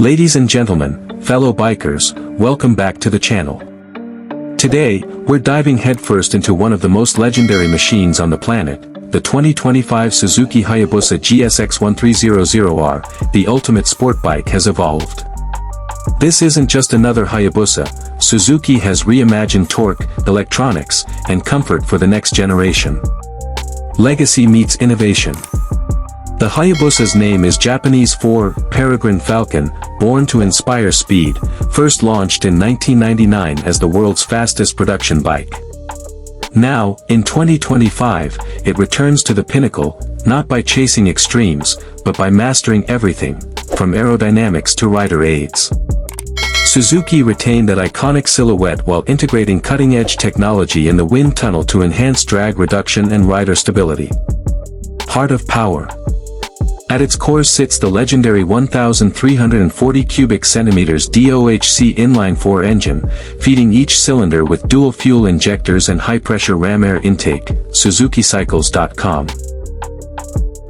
Ladies and gentlemen, fellow bikers, welcome back to the channel. Today, we're diving headfirst into one of the most legendary machines on the planet, the 2025 Suzuki Hayabusa GSX1300R, the ultimate sport bike has evolved. This isn't just another Hayabusa, Suzuki has reimagined torque, electronics, and comfort for the next generation. Legacy meets innovation. The Hayabusa's name is Japanese for peregrine falcon, born to inspire speed, first launched in 1999 as the world's fastest production bike. Now, in 2025, it returns to the pinnacle, not by chasing extremes, but by mastering everything, from aerodynamics to rider aids. Suzuki retained that iconic silhouette while integrating cutting-edge technology in the wind tunnel to enhance drag reduction and rider stability. Heart of power. At its core sits the legendary 1,340 cubic centimeters DOHC inline-4 engine, feeding each cylinder with dual fuel injectors and high-pressure ram air intake, SuzukiCycles.com.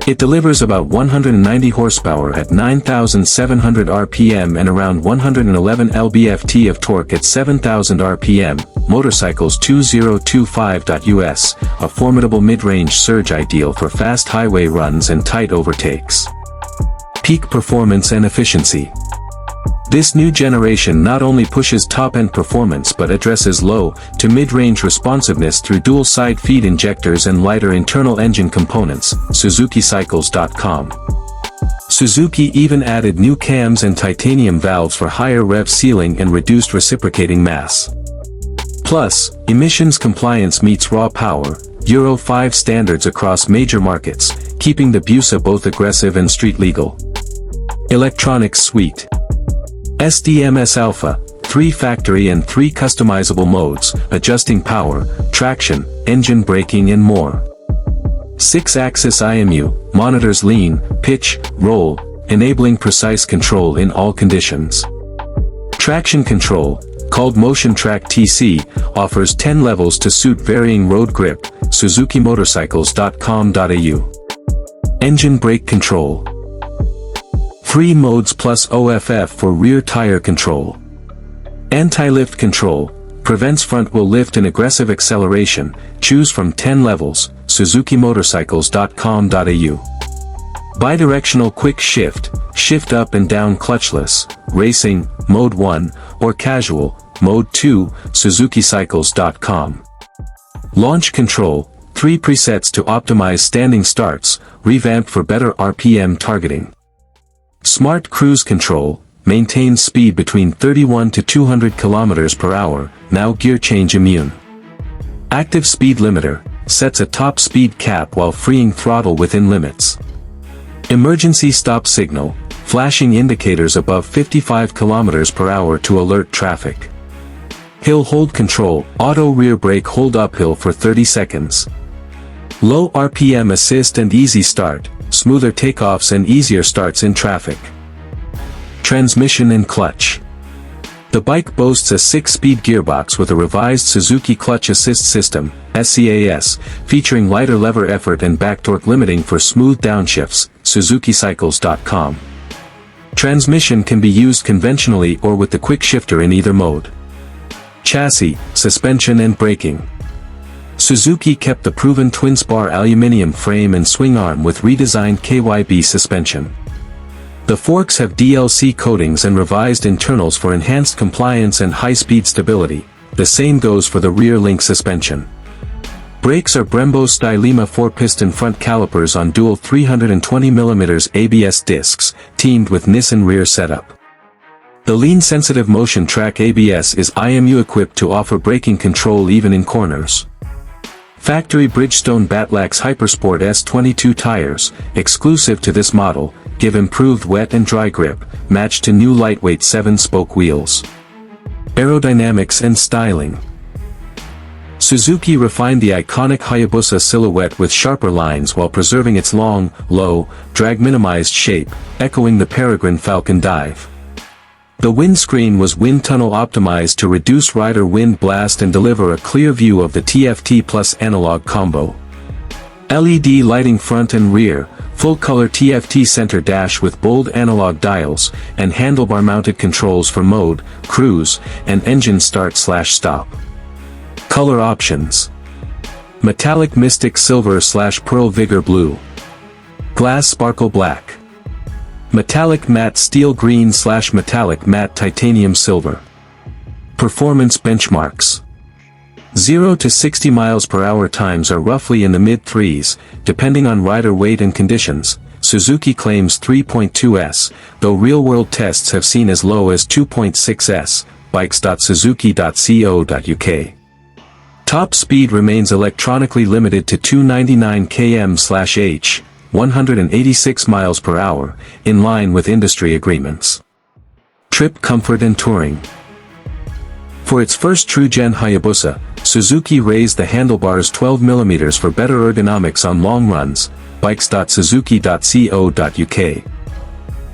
It delivers about 190 horsepower at 9,700 RPM and around 111 lb-ft of torque at 7,000 RPM, motorcycles2025.us, a formidable mid-range surge ideal for fast highway runs and tight overtakes. Peak performance and efficiency. This new generation not only pushes top-end performance but addresses low to mid-range responsiveness through dual side feed injectors and lighter internal engine components, SuzukiCycles.com. Suzuki even added new cams and titanium valves for higher rev ceiling and reduced reciprocating mass. Plus, emissions compliance meets raw power, Euro 5 standards across major markets, keeping the Busa both aggressive and street legal. Electronics suite. SDMS Alpha, 3 factory and 3 customizable modes, adjusting power, traction, engine braking and more. 6-axis IMU, monitors lean, pitch, roll, enabling precise control in all conditions. Traction control, called Motion Track TC, offers 10 levels to suit varying road grip, SuzukiMotorcycles.com.au. Engine brake control. 3 modes plus OFF for rear tire control. Anti-lift control, prevents front wheel lift and aggressive acceleration, choose from 10 levels, SuzukiMotorcycles.com.au. Bidirectional quick shift, shift up and down clutchless, racing, mode 1, or casual, mode 2, SuzukiCycles.com. Launch control, 3 presets to optimize standing starts, revamped for better RPM targeting. Smart cruise control, maintains speed between 31 to 200 km per hour, now gear change immune. Active speed limiter, sets a top speed cap while freeing throttle within limits. Emergency stop signal, flashing indicators above 55 km per hour to alert traffic. Hill hold control, auto rear brake hold uphill for 30 seconds. Low RPM assist and easy start, smoother takeoffs and easier starts in traffic. Transmission and clutch. The bike boasts a 6-speed gearbox with a revised Suzuki Clutch Assist System, SCAS, featuring lighter lever effort and back torque limiting for smooth downshifts, SuzukiCycles.com. Transmission can be used conventionally or with the quick shifter in either mode. Chassis, suspension and braking. Suzuki kept the proven twin-spar aluminum frame and swing arm with redesigned KYB suspension. The forks have DLC coatings and revised internals for enhanced compliance and high-speed stability. The same goes for the rear link suspension. Brakes are Brembo Stylema 4-piston front calipers on dual 320mm ABS discs, teamed with Nissan rear setup. The lean-sensitive Motion Track ABS is IMU equipped to offer braking control even in corners. Factory Bridgestone Batlax Hypersport S22 tires, exclusive to this model, give improved wet and dry grip, matched to new lightweight 7-spoke wheels. Aerodynamics and styling. Suzuki refined the iconic Hayabusa silhouette with sharper lines while preserving its long, low, drag-minimized shape, echoing the peregrine falcon dive. The windscreen was wind tunnel optimized to reduce rider wind blast and deliver a clear view of the TFT plus analog combo. LED lighting front and rear, Full-color TFT center dash with bold analog dials, and handlebar-mounted controls for mode, cruise, and engine start/stop. Color options: Metallic Mystic Silver/Pearl Vigor Blue, Glass Sparkle Black, Metallic Matte Steel Green/Metallic Matte Titanium Silver. Performance benchmarks: 0 to 60 miles per hour times are roughly in the mid-3s, depending on rider weight and conditions. Suzuki claims 3.2s, though real-world tests have seen as low as 2.6s, bikes.suzuki.co.uk. Top speed remains electronically limited to 299 km/h, 186 miles per hour, in line with industry agreements. Trip comfort and touring. For its first true-gen Hayabusa, Suzuki raised the handlebars 12 mm for better ergonomics on long runs, bikes.suzuki.co.uk.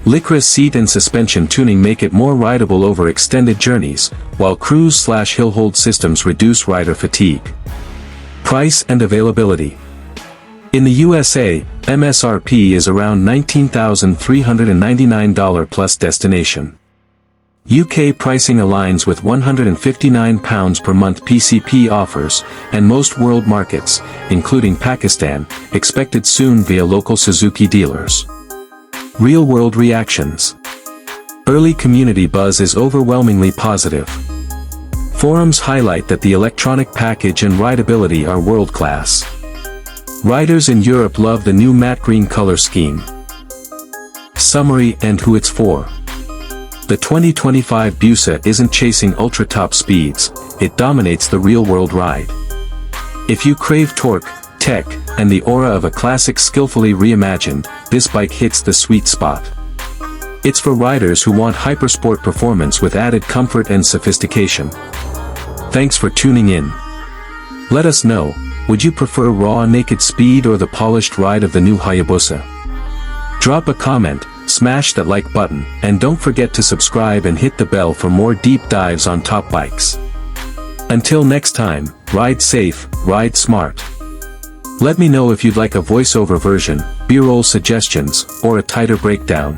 Lycra seat and suspension tuning make it more rideable over extended journeys, while cruise/hill hold systems reduce rider fatigue. Price and availability. In the USA, MSRP is around $19,399 plus destination. UK pricing aligns with £159 per month PCP offers, and most world markets, including Pakistan, expected soon via local Suzuki dealers. Real-world reactions. Early community buzz is overwhelmingly positive. Forums highlight that the electronic package and rideability are world-class. Riders in Europe love the new matte green color scheme. Summary and who it's for. The 2025 Busa isn't chasing ultra-top speeds, it dominates the real-world ride. If you crave torque, tech, and the aura of a classic skillfully reimagined, this bike hits the sweet spot. It's for riders who want hypersport performance with added comfort and sophistication. Thanks for tuning in. Let us know, would you prefer raw naked speed or the polished ride of the new Hayabusa? Drop a comment, smash that like button, and don't forget to subscribe and hit the bell for more deep dives on top bikes. Until next time, ride safe, ride smart. Let me know if you'd like a voiceover version, B-roll suggestions, or a tighter breakdown.